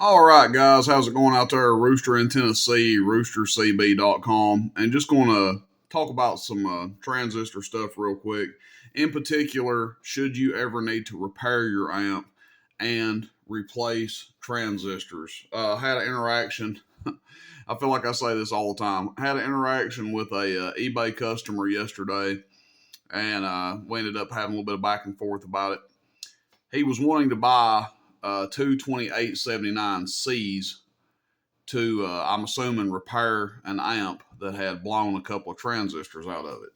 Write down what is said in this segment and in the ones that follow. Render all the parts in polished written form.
All right, guys, how's it going out there? Rooster in Tennessee, roostercb.com, and just going to talk about some transistor stuff real quick. In particular, should you ever need to repair your amp and replace transistors? Had an interaction. I feel like I say this all the time. Had an interaction with a eBay customer yesterday, and we ended up having a little bit of back and forth about it. He was wanting to buy two 2879Cs to, I'm assuming, repair an amp that had blown a couple of transistors out of it.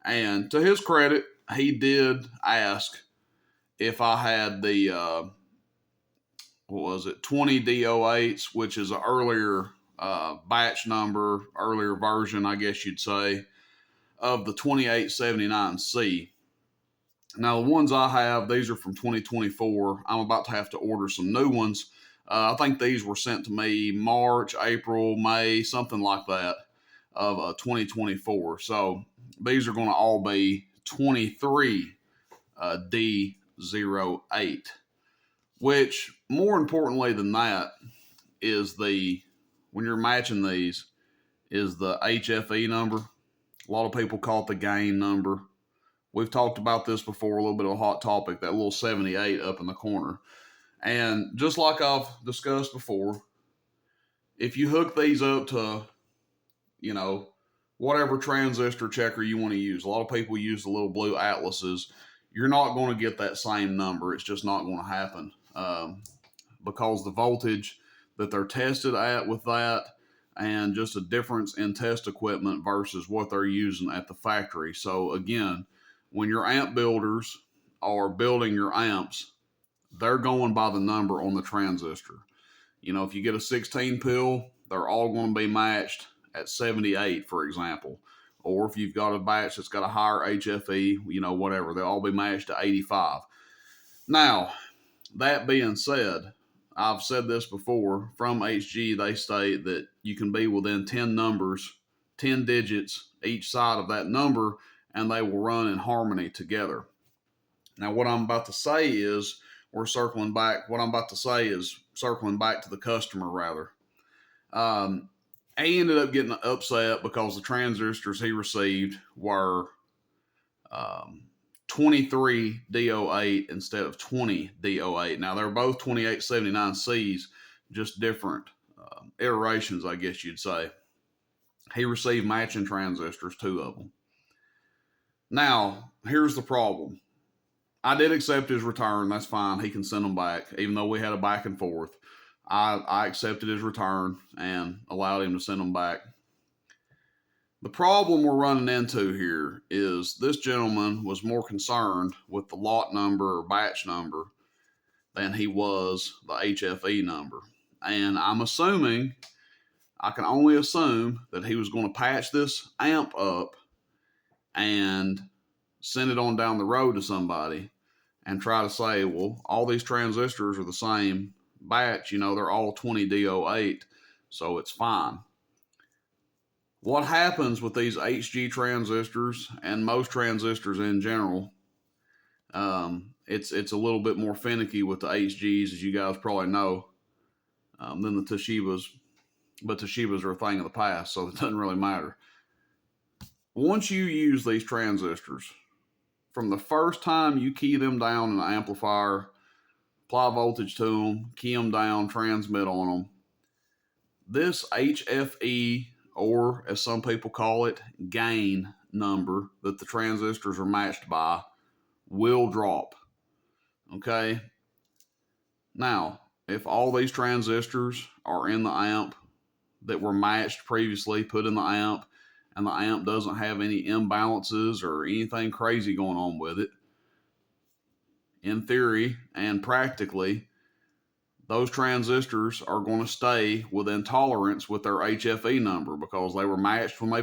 And to his credit, he did ask if I had the, what was it, 20 D08s, which is an earlier batch number, earlier version, I guess you'd say, of the 2879C. Now, the ones I have, these are from 2024. I'm about to have to order some new ones. I think these were sent to me March, April, May, something like that of 2024. So these are going to all be 23 D08, which more importantly than that is when you're matching these, is the HFE number. A lot of people call it the gain number. We've talked about this before, a little bit of a hot topic, that little 78 up in the corner. And just like I've discussed before, if you hook these up to, whatever transistor checker you want to use, a lot of people use the little blue atlases, you're not going to get that same number. It's just not going to happen because the voltage that they're tested at with that, and just a difference in test equipment versus what they're using at the factory. So again, when your amp builders are building your amps, they're going by the number on the transistor. If you get a 16 pill, they're all going to be matched at 78, for example. Or if you've got a batch that's got a higher HFE, whatever, they'll all be matched to 85. Now, that being said, I've said this before, from HG, they state that you can be within 10 numbers, 10 digits each side of that number, and they will run in harmony together. Now, what I'm about to say is circling back to the customer, rather. He ended up getting upset because the transistors he received were 23 D08 instead of 20 D08. Now, they're both 2879Cs, just different iterations, I guess you'd say. He received matching transistors, two of them. Now, here's the problem. I did accept his return. That's fine. He can send them back, even though we had a back and forth. I accepted his return and allowed him to send them back. The problem we're running into here is this gentleman was more concerned with the lot number or batch number than he was the HFE number. And I can only assume that he was going to patch this amp up and send it on down the road to somebody and try to say, well, all these transistors are the same batch, they're all 20 D08, so it's fine. What happens with these HG transistors and most transistors in general, it's a little bit more finicky with the HGs, as you guys probably know, than the Toshibas, but Toshibas are a thing of the past, so it doesn't really matter. Once you use these transistors, from the first time you key them down in the amplifier, apply voltage to them, key them down, transmit on them, this HFE, or as some people call it, gain number that the transistors are matched by, will drop. Okay? Now, if all these transistors are in the amp that were matched previously, put in the amp, and the amp doesn't have any imbalances or anything crazy going on with it, in theory and practically, those transistors are going to stay within tolerance with their HFE number because they were matched when they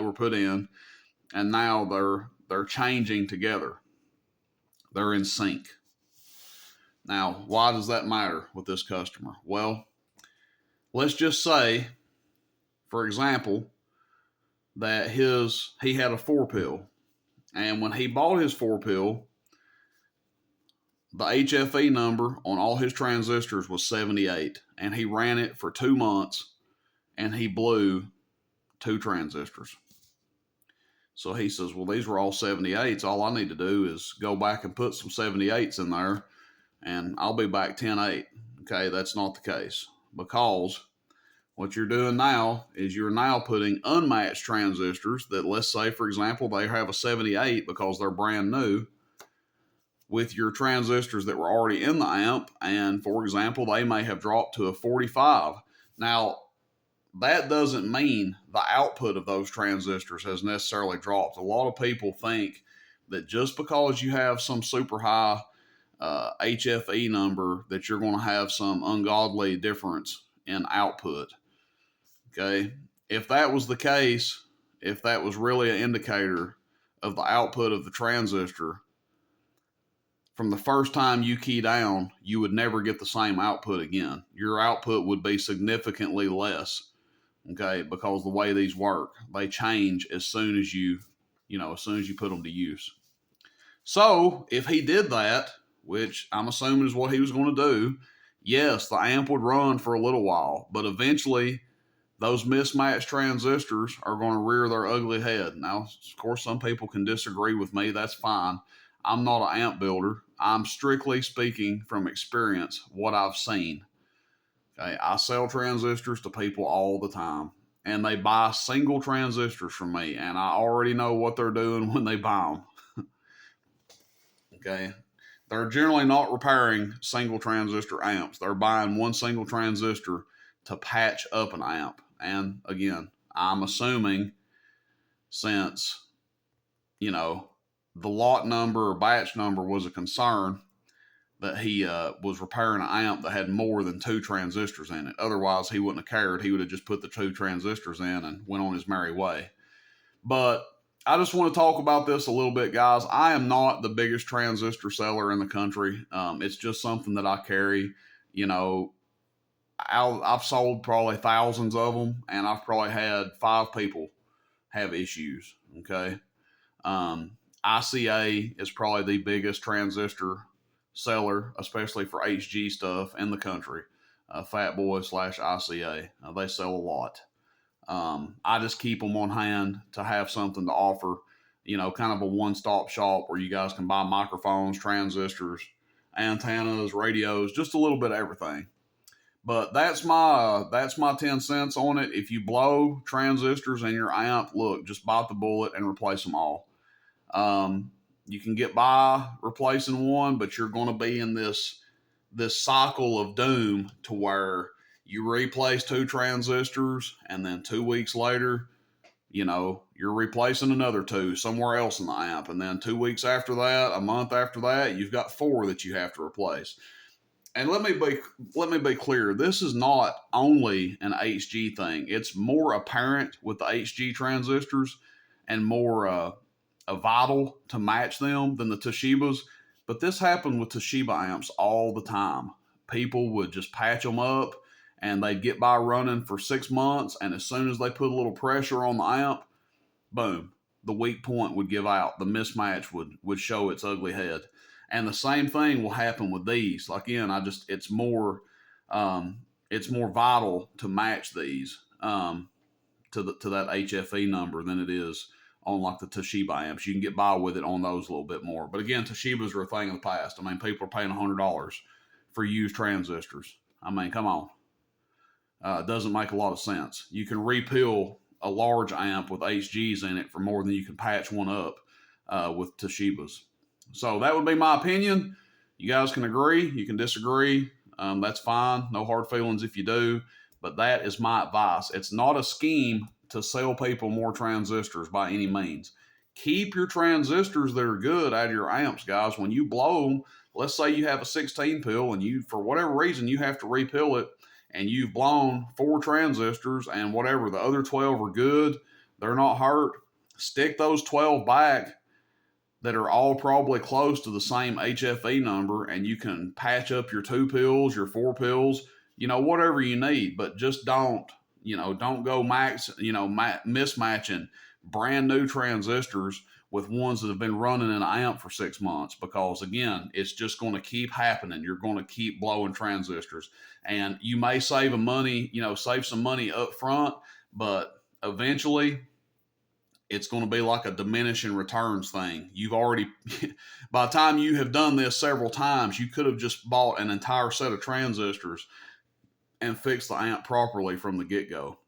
were put in, and now they're changing together. They're in sync. Now, why does that matter with this customer? Well, let's just say, for example, that he had a 4 pill, and when he bought his 4 pill, the HFE number on all his transistors was 78, and he ran it for 2 months, and he blew 2 transistors. So he says, well, these were all 78s. All I need to do is go back and put some 78s in there, and I'll be back 10-8. Okay, that's not the case, because what you're doing now is you're now putting unmatched transistors that, let's say, for example, they have a 78 because they're brand new, with your transistors that were already in the amp, and for example, they may have dropped to a 45. Now, that doesn't mean the output of those transistors has necessarily dropped. A lot of people think that just because you have some super high HFE number that you're going to have some ungodly difference in output. Okay, if that was the case, if that was really an indicator of the output of the transistor, from the first time you key down, you would never get the same output again. Your output would be significantly less, okay, because the way these work, they change as soon as you put them to use. So if he did that, which I'm assuming is what he was going to do, yes, the amp would run for a little while, but eventually those mismatched transistors are going to rear their ugly head. Now, of course, some people can disagree with me. That's fine. I'm not an amp builder. I'm strictly speaking from experience, what I've seen. Okay, I sell transistors to people all the time, and they buy single transistors from me, and I already know what they're doing when they buy them. Okay, they're generally not repairing single transistor amps. They're buying one single transistor to patch up an amp. And again, I'm assuming since, the lot number or batch number was a concern, that he was repairing an amp that had more than 2 transistors in it. Otherwise, he wouldn't have cared. He would have just put the 2 transistors in and went on his merry way. But I just want to talk about this a little bit, guys. I am not the biggest transistor seller in the country. It's just something that I carry. I've sold probably thousands of them, and I've probably had 5 people have issues. Okay. ICA is probably the biggest transistor seller, especially for HG stuff in the country. Fat Boy / ICA. They sell a lot. I just keep them on hand to have something to offer, kind of a one-stop shop where you guys can buy microphones, transistors, antennas, radios, just a little bit of everything. But that's my 10 cents on it. If you blow transistors in your amp, look, just bite the bullet and replace them all. You can get by replacing one, but you're going to be in this cycle of doom to where you replace 2 transistors, and then 2 weeks later, you're replacing another 2 somewhere else in the amp. And then 2 weeks after that, a month after that, you've got 4 that you have to replace. And let me be clear, this is not only an HG thing. It's more apparent with the HG transistors and more vital to match them than the Toshibas. But this happened with Toshiba amps all the time. People would just patch them up, and they'd get by running for 6 months, and as soon as they put a little pressure on the amp, boom, the weak point would give out. The mismatch would show its ugly head. And the same thing will happen with these. Again, it's more vital to match these to that HFE number than it is on like the Toshiba amps. You can get by with it on those a little bit more. But again, Toshibas are a thing of the past. I mean, people are paying $100 for used transistors. I mean, come on. It doesn't make a lot of sense. You can repill a large amp with HGs in it for more than you can patch one up with Toshibas. So that would be my opinion. You guys can agree. You can disagree. That's fine. No hard feelings if you do. But that is my advice. It's not a scheme to sell people more transistors by any means. Keep your transistors that are good out of your amps, guys. When you blow them, let's say you have a 16 pill and you, for whatever reason, you have to repill it, and you've blown 4 transistors and whatever, the other 12 are good, they're not hurt. Stick those 12 back that are all probably close to the same HFE number, and you can patch up your 2 pills, your 4 pills, whatever you need. But just don't go mismatching brand new transistors with ones that have been running an amp for 6 months, because again, it's just going to keep happening. You're going to keep blowing transistors, and you may save some money up front, but eventually it's going to be like a diminishing returns thing. You've already, by the time you have done this several times, you could have just bought an entire set of transistors and fixed the amp properly from the get-go.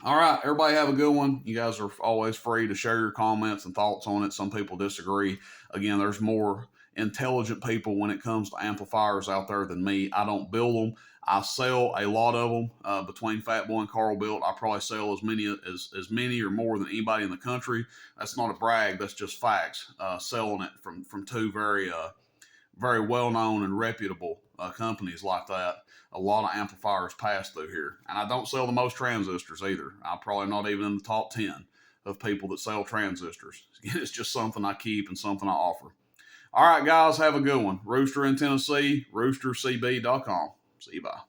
All right, everybody have a good one. You guys are always free to share your comments and thoughts on it. Some people disagree. Again, there's more intelligent people when it comes to amplifiers out there than me. I don't build them. I sell a lot of them. Between Fat Boy and Carl Built, I probably sell as many or more than anybody in the country. That's not a brag. That's just facts. Selling it from two very well known and reputable companies like that. A lot of amplifiers pass through here. And I don't sell the most transistors either. I'm probably not even in the top 10 of people that sell transistors. It's just something I keep and something I offer. All right, guys, have a good one. Rooster in Tennessee, roostercb.com. See you, bye.